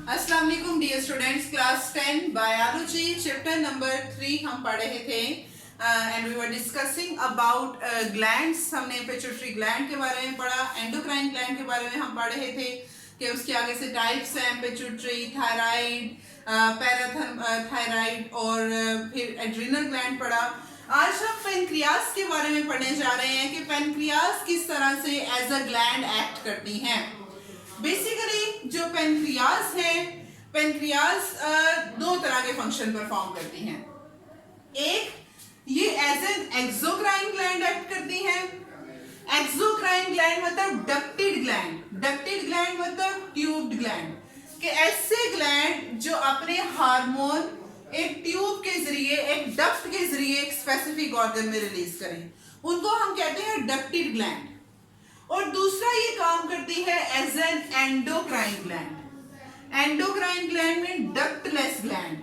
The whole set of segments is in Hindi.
अस्सलाम वालेकुम dear students, class 10 biology chapter number 3 हम पढ़ रहे थे and we were discussing about glands. हमने पिट्यूटरी ग्लैंड के बारे में पढ़ा, एंडोक्राइन ग्लैंड के बारे में हम पढ़ रहे थे कि उसके आगे से टाइप्स हैं, पिट्यूटरी, थायराइड, पैराथायराइड और फिर एड्रिनल ग्लैंड पढ़ा। आज हम पेनक्रियास के बारे में पढ़ने जा रहे हैं कि पेनक्रियास किस तरह से एज अ ग्लैंड एक्ट करती हैं। बेसिकली जो पेनक्रियास है, पेनक्रियास दो तरह के फंक्शन परफॉर्म करती हैं। एक ये as an exocrine gland act करती हैं। एक्सोक्राइन ग्लैंड मतलब डक्टेड ग्लैंड, डक्टेड ग्लैंड मतलब ट्यूब्ड ग्लैंड, कि ऐसे ग्लैंड जो अपने हार्मोन एक ट्यूब के जरिए, एक डक्ट के जरिए एक स्पेसिफिक ऑर्गन में रिलीज करें, उनको हम कहते हैं डक्टेड ग्लैंड। और दूसरा ये काम करती है as an endocrine gland. Endocrine gland में डक्टलेस ग्लैंड,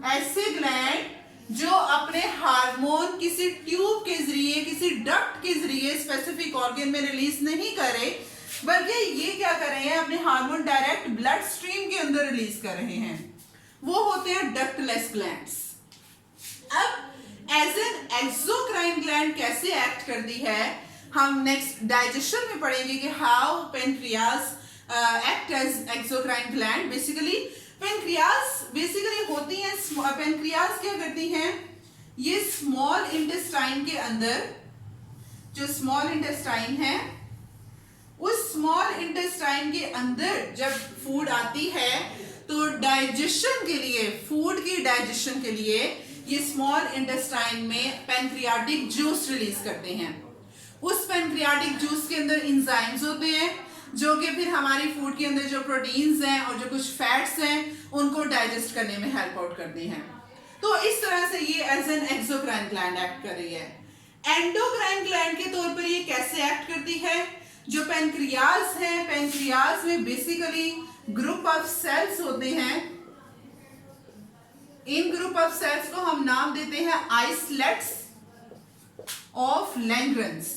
ऐसे ग्लैंड जो अपने हार्मोन किसी ट्यूब के जरिए, किसी डक्ट के जरिए स्पेसिफिक ऑर्गन में रिलीज नहीं करे, बल्कि ये क्या कर रहे हैं, अपने हार्मोन डायरेक्ट ब्लड स्ट्रीम के अंदर रिलीज कर रहे हैं, वो होते हैं डक्टलेस ग्लैंड्स। अब एज एन एक्सोक्राइन ग्लैंड कैसे एक्ट करती है, हम नेक्स्ट डाइजेशन में पढ़ेंगे कि how pancreas act as exocrine gland. Basically pancreas basically होती है, पेनक्रियास क्या करती हैं, ये स्मॉल इंटेस्टाइन के अंदर, जो स्मॉल इंटेस्टाइन है, उस स्मॉल इंटेस्टाइन के अंदर जब फूड आती है तो डाइजेशन के लिए, फूड की डाइजेशन के लिए ये स्मॉल इंटेस्टाइन में पेनक्रियाटिक जूस रिलीज करते हैं। उस पेनक्रियाटिक जूस के अंदर एंजाइम्स होते हैं जो कि फिर हमारी फूड के अंदर जो प्रोटीन्स हैं और जो कुछ फैट्स हैं उनको डाइजेस्ट करने में हेल्प आउट करते हैं। तो इस तरह से ये as an exocrine gland act कर रही है। एंडोक्राइन ग्लैंड के तौर पर ये कैसे एक्ट करती है, जो पेनक्रियास है, पेनक्रियास में बेसिकली ग्रुप ऑफ सेल्स होते हैं। इन ग्रुप ऑफ सेल्स को हम नाम देते हैं आइसलेट्स ऑफ लैंग्रेंस।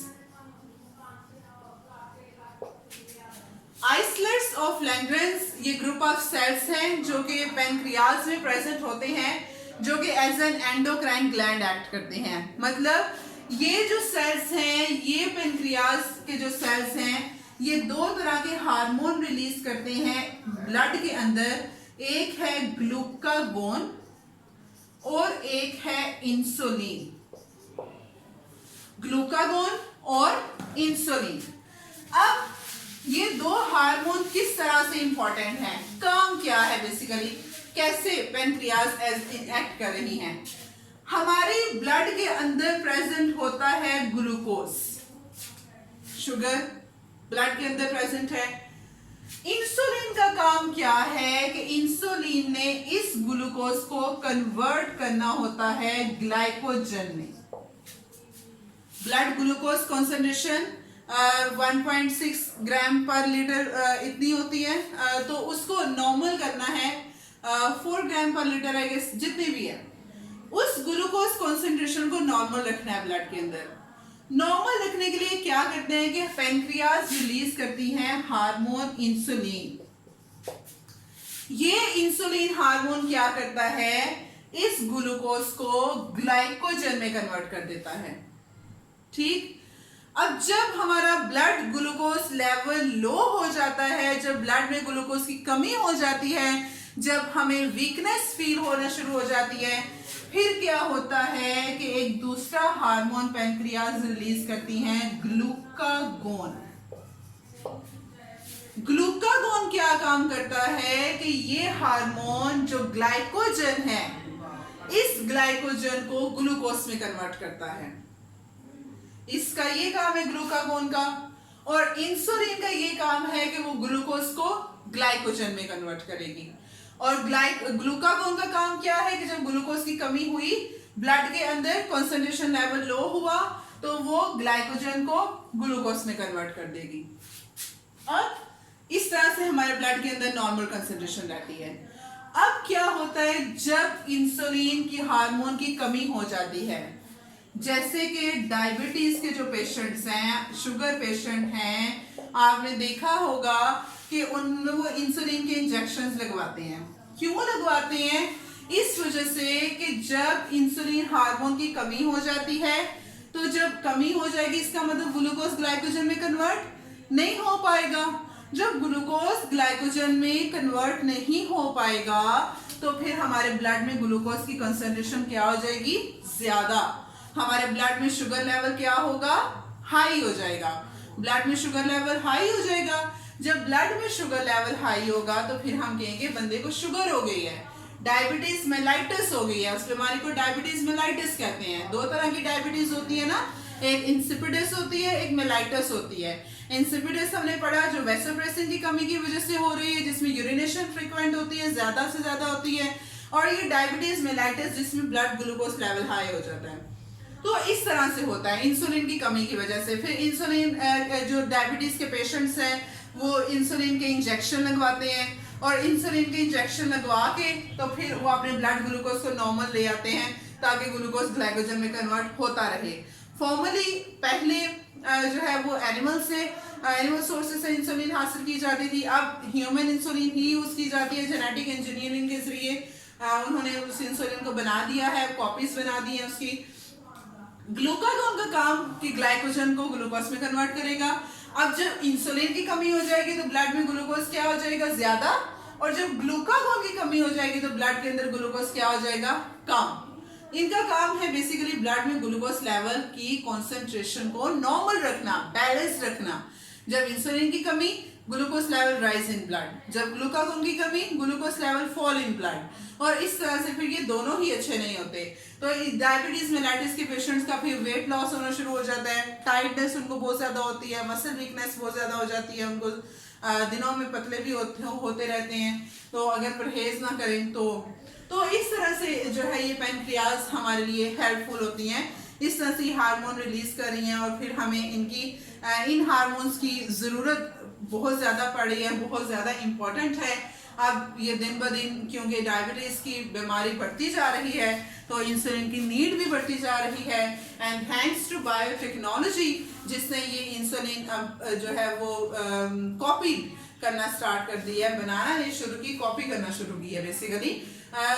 आइसलेट्स ऑफ लैंग्रेंस ये ग्रुप ऑफ सेल्स हैं जो कि पेनक्रियास में प्रेजेंट होते हैं, जो कि as an endocrine gland act करते हैं। मतलब ये जो सेल्स हैं, ये पेनक्रियास के जो सेल्स हैं, ये दो तरह के हार्मोन रिलीज करते हैं ब्लड के अंदर। एक है ग्लूकागोन और एक है इंसुलिन। ग्लूकागोन और इंसुलिन। अब ये दो हार्मोन किस तरह से इंपॉर्टेंट हैं, काम क्या है, बेसिकली कैसे पेनक्रियास एक्ट कर रही हैं। हमारे ब्लड के अंदर प्रेजेंट होता है ग्लूकोज, शुगर ब्लड के अंदर प्रेजेंट है। इंसुलिन का काम क्या है कि इंसुलिन ने इस ग्लूकोज को कन्वर्ट करना होता है ग्लाइकोजन में। ब्लड ग्लूकोज कॉन्सेंट्रेशन 1.6 ग्राम पर लीटर इतनी होती है, तो उसको नॉर्मल करना है 4 ग्राम पर लीटर, आई गेस जितनी भी है, उस ग्लूकोज कॉन्सेंट्रेशन को नॉर्मल रखना है ब्लड के अंदर। नॉर्मल रखने के लिए क्या करते हैं कि पेनक्रियास रिलीज करती हैं हार्मोन इंसुलिन। ये इंसुलिन हार्मोन क्या करता है, इस ग्लूकोज को ग्लाइकोजन में कन्वर्ट कर देता है। ठीक, अब जब हमारा ब्लड ग्लूकोज लेवल लो हो जाता है, जब ब्लड में ग्लूकोज की कमी हो जाती है, जब हमें वीकनेस फील होना शुरू हो जाती है, फिर क्या होता है कि एक दूसरा हार्मोन पेनक्रियास रिलीज करती हैं, ग्लूकागोन। ग्लूकागोन क्या काम करता है कि ये हार्मोन जो ग्लाइकोजन है, इस ग्लाइकोजन को ग्लूकोज में कन्वर्ट करता है। इसका ये काम है ग्लूकागोन का। और इंसुलिन का ये काम है कि वो ग्लूकोज को ग्लाइकोजन में कन्वर्ट करेगी। और ग्लूकागोन का काम क्या है कि जब ग्लूकोज की कमी हुई, ब्लड के अंदर कंसंट्रेशन लेवल लो हुआ, तो वो ग्लाइकोजन को ग्लूकोज में कन्वर्ट कर देगी। और इस तरह से हमारे ब्लड के अंदर नॉर्मल कंसंट्रेशन रहती है। अब क्या होता है जब इंसुलिन की हार्मोन की कमी हो जाती है, जैसे कि डायबिटीज के जो पेशेंट्स हैं, शुगर पेशेंट हैं, आपने देखा होगा कि उन वो इंसुलिन के इंजेक्शंस लगवाते हैं। क्यों लगवाते हैं? इस वजह से कि जब इंसुलिन हार्मोन की कमी हो जाती है, तो जब कमी हो जाएगी इसका मतलब ग्लूकोज ग्लाइकोजन में कन्वर्ट नहीं हो पाएगा। जब ग्लूकोज ग्लाइकोजन में कन्वर्ट नहीं हो पाएगा तो फिर हमारे ब्लड में ग्लूकोज की कंसंट्रेशन क्या हो जाएगी? ज्यादा। हमारे ब्लड में शुगर लेवल क्या होगा? हाई हो जाएगा। ब्लड में शुगर लेवल हाई हो जाएगा। जब ब्लड में शुगर लेवल हाई होगा तो फिर हम कहेंगे बंदे को शुगर हो गई है, डायबिटीज मेलाइटिस हो गई है। उस बीमारी को डायबिटीज मेलाइटिस कहते हैं। दो तरह की डायबिटीज होती है ना, एक इंसिपिडस होती है, एक मेलाइटिस होती है। इंसिपिडस हमने पढ़ा जो वेसोप्रेसिन की कमी की वजह से हो रही है, जिसमें यूरिनेशन फ्रीक्वेंट होती है, ज्यादा से ज्यादा होती है। और ये डायबिटीज मेलाइटिस जिसमें ब्लड ग्लूकोज लेवल हाई हो जाता है। तो इस तरह से होता है इंसुलिन की कमी की वजह से। फिर इंसुलिन जो डायबिटीज के पेशेंट्स हैं वो इंसुलिन के इंजेक्शन लगवाते हैं, और इंसुलिन के इंजेक्शन लगवा के तो फिर वो अपने ब्लड ग्लूकोज को नॉर्मल ले आते हैं ताकि ग्लूकोज ग्लाइकोजन में कन्वर्ट होता रहे। फॉर्मली पहले जो है वो एनिमल सोर्सेज से इंसुलिन हासिल की जाती थी। अब ह्यूमन इंसुलिन ही यूज की जाती है। जेनेटिक इंजीनियरिंग के जरिए उन्होंने उस इंसुलिन को बना दिया है, कॉपीज बना दी है उसकी। ग्लूकागॉन का काम कि ग्लाइकोजन को ग्लूकोज में कन्वर्ट करेगा। अब जब इंसुलिन की कमी हो जाएगी तो ब्लड में ग्लूकोज क्या हो जाएगा? ज्यादा। और जब ग्लूकागॉन की कमी हो जाएगी तो ब्लड के अंदर ग्लूकोज क्या हो जाएगा? कम। इनका काम है बेसिकली ब्लड में ग्लूकोज लेवल की कॉन्सेंट्रेशन को नॉर्मल रखना, बैलेंस रखना। जब इंसुलिन की कमी, glucose level rise in blood. जब ग्लूकागॉन की कमी, glucose level fall in blood. और इस तरह से फिर ये दोनों ही अच्छे नहीं होते। तो डायबिटीज मेलाइटिस के पेशेंट्स का फिर वेट लॉस होना शुरू हो जाता है, टाइटनेस उनको बहुत ज्यादा होती है, मसल वीकनेस बहुत ज्यादा हो जाती है, उनको दिनों में पतले भी होते रहते हैं। तो अगर परहेज ना करें तो इस तरह से जो है ये पैनक्रियाज हमारे लिए हेल्पफुल होती हैं। इस तरह से हार्मोन रिलीज कर रही हैं और फिर हमें इन हार्मोन्स की ज़रूरत बहुत ज़्यादा पड़ रही है, बहुत ज़्यादा इम्पोर्टेंट है। अब ये दिन ब दिन क्योंकि डायबिटीज़ की बीमारी बढ़ती जा रही है तो इंसुलिन की नीड भी बढ़ती जा रही है। एंड थैंक्स टू बायोटेक्नोलॉजी जिसने ये इंसुलिन जो है वो कॉपी करना स्टार्ट कर दिया है, बनाना ये शुरू की, कॉपी करना शुरू की है बेसिकली।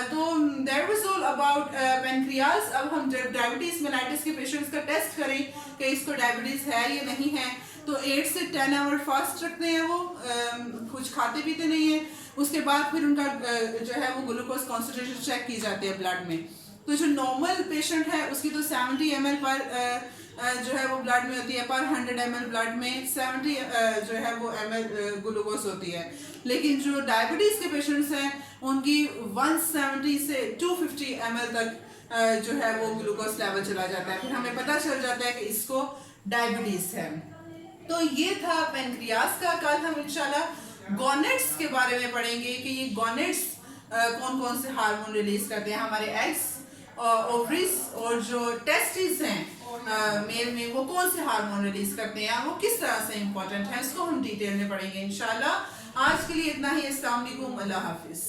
तो that was all about pancreas. अब हम जब डायबिटीज मेलाइटिस के पेशेंट्स का टेस्ट करें कि इसको डायबिटीज है या नहीं है, तो 8 से 10 आवर फास्ट रखते हैं वो, कुछ खाते पीते नहीं है। उसके बाद फिर उनका जो है वो ग्लूकोज कॉन्सेंट्रेशन चेक की जाती है ब्लड में। तो जो नॉर्मल पेशेंट है उसकी तो 70 ml पर जो है वो ब्लड में होती है, पर 100 ml ब्लड में 70 जो है वो ml ग्लूकोज होती है। लेकिन जो डायबिटीज के पेशेंट्स हैं उनकी 170 से 250 ml तक जो है वो ग्लूकोज लेवल चला जाता है। फिर हमें पता चल जाता है कि इसको डायबिटीज है। तो ये था पैनक्रियाज का। कल हम इंशाल्लाह गॉनेट्स के बारे में पढ़ेंगे कि ये गॉनेट्स कौन कौन से हार्मोन रिलीज करते हैं। हमारे एग्स, ओवरीज और जो टेस्टिस हैं मेल में, वो कौन से हार्मोन रिलीज करते हैं, वो किस तरह से इंपॉर्टेंट है, इसको हम डिटेल में पढ़ेंगे इंशाल्लाह। आज के लिए इतना ही। अस्सलाम वालेकुम, अल्लाह हाफिज।